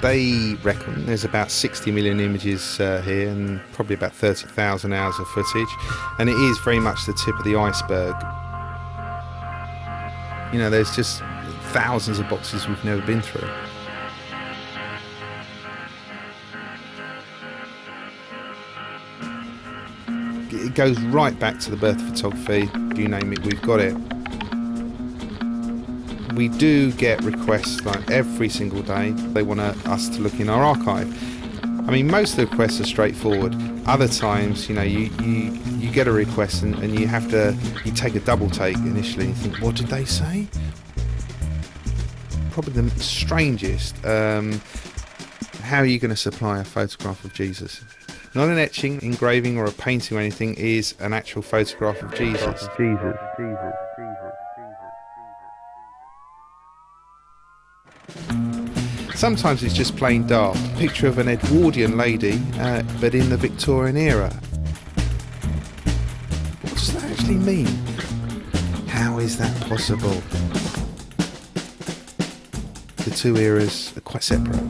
They reckon there's about 60 million images here and probably about 30,000 hours of footage, and it is very much the tip of the iceberg. You know, there's just thousands of boxes we've never been through. It goes right back to the birth of photography. You name it, we've got it. We do get requests like every single day. They want us to look in our archive. I mean, most of the requests are straightforward. Other times, you know, you get a request and you have to, you take a double take initially and you think, what did they say? Probably the strangest. How are you going to supply a photograph of Jesus? Not an etching, engraving or a painting or anything, is an actual photograph of Jesus. Sometimes it's just plain daft. Picture of an Edwardian lady, but in the Victorian era. What does that actually mean? How is that possible? The two eras are quite separate.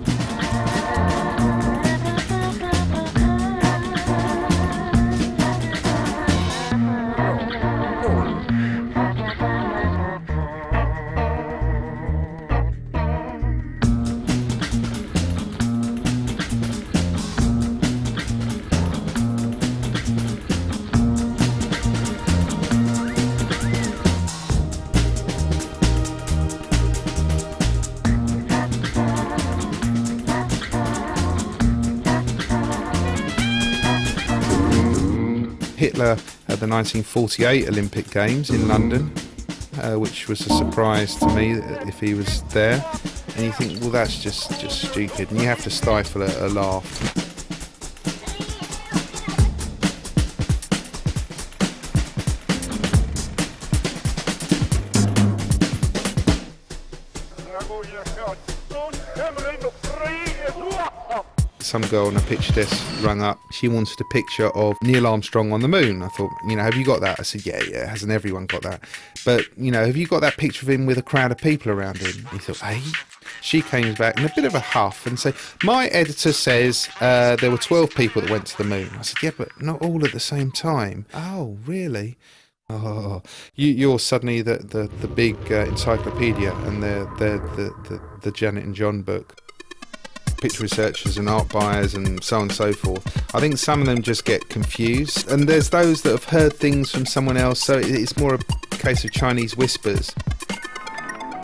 Hitler at the 1948 Olympic Games in London, which was a surprise to me if he was there. And you think, well, that's just stupid, and you have to stifle a laugh. Some girl on a picture desk rang up. She wanted a picture of Neil Armstrong on the moon. I thought, you know, have you got that? I said, yeah, hasn't everyone got that? But, you know, have you got that picture of him with a crowd of people around him? He thought, hey? She came back in a bit of a huff and said, my editor says there were 12 people that went to the moon. I said, yeah, but not all at the same time. Oh, really? Oh, you're suddenly the big encyclopedia and the Janet and John book. Picture researchers and art buyers and so on and so forth. I think some of them just get confused, and there's those that have heard things from someone else, so it's more a case of Chinese whispers.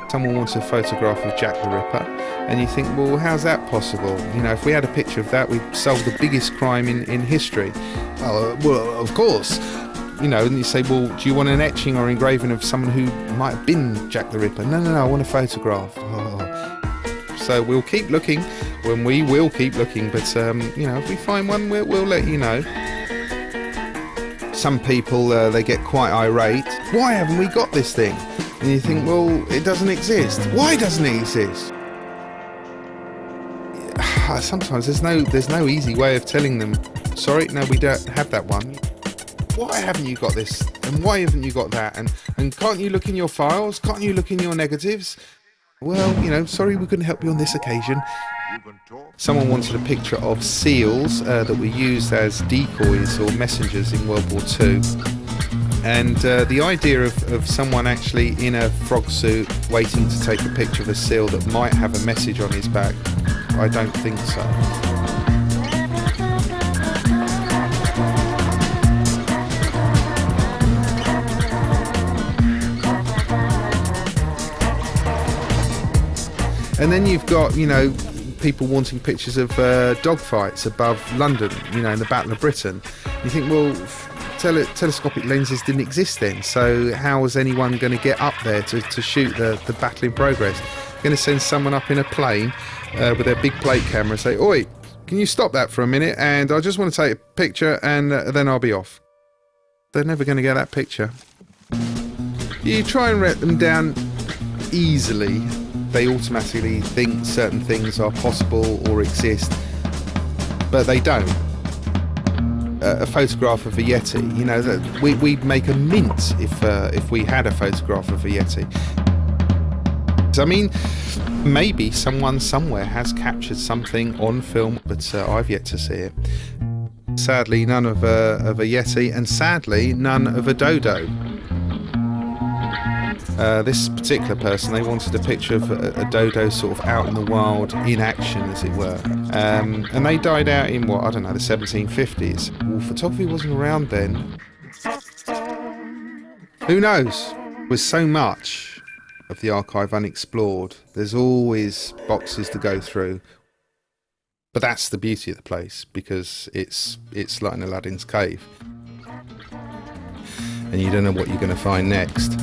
Someone wants a photograph of Jack the Ripper, and you think, well, how's that possible? You know, if we had a picture of that, we'd solve the biggest crime in history. Oh, well, of course. You know, and you say, well, do you want an etching or engraving of someone who might have been Jack the Ripper? No, I want a photograph. Oh. So we'll keep looking, when we will keep looking, but you know, if we find one, we'll let you know. Some people, they get quite irate. Why haven't we got this thing? And you think, well, it doesn't exist. Why doesn't it exist? Sometimes there's no easy way of telling them, sorry, no, we don't have that one. Why haven't you got this? And why haven't you got that? And can't you look in your files? Can't you look in your negatives? Well, you know, sorry we couldn't help you on this occasion. Someone wanted a picture of seals that were used as decoys or messengers in World War II. And the idea of someone actually in a frog suit waiting to take a picture of a seal that might have a message on his back, I don't think so. And then you've got, you know, people wanting pictures of dogfights above London, you know, in the Battle of Britain. You think, well, telescopic lenses didn't exist then, so how was anyone going to get up there to shoot the battle in progress? Going to send someone up in a plane with their big plate camera and say, oi, can you stop that for a minute, and I just want to take a picture and then I'll be off. They're never going to get that picture. You try and let them down easily, they automatically think certain things are possible or exist, but they don't. A photograph of a Yeti, you know, we'd make a mint if we had a photograph of a Yeti. I mean, maybe someone somewhere has captured something on film, but I've yet to see it. Sadly, none of a Yeti, and sadly, none of a dodo. This particular person, they wanted a picture of a dodo sort of out in the wild, in action, as it were. And they died out in, what, I don't know, the 1750s. Well, photography wasn't around then. Who knows? With so much of the archive unexplored, there's always boxes to go through. But that's the beauty of the place, because it's like an Aladdin's cave. And you don't know what you're going to find next.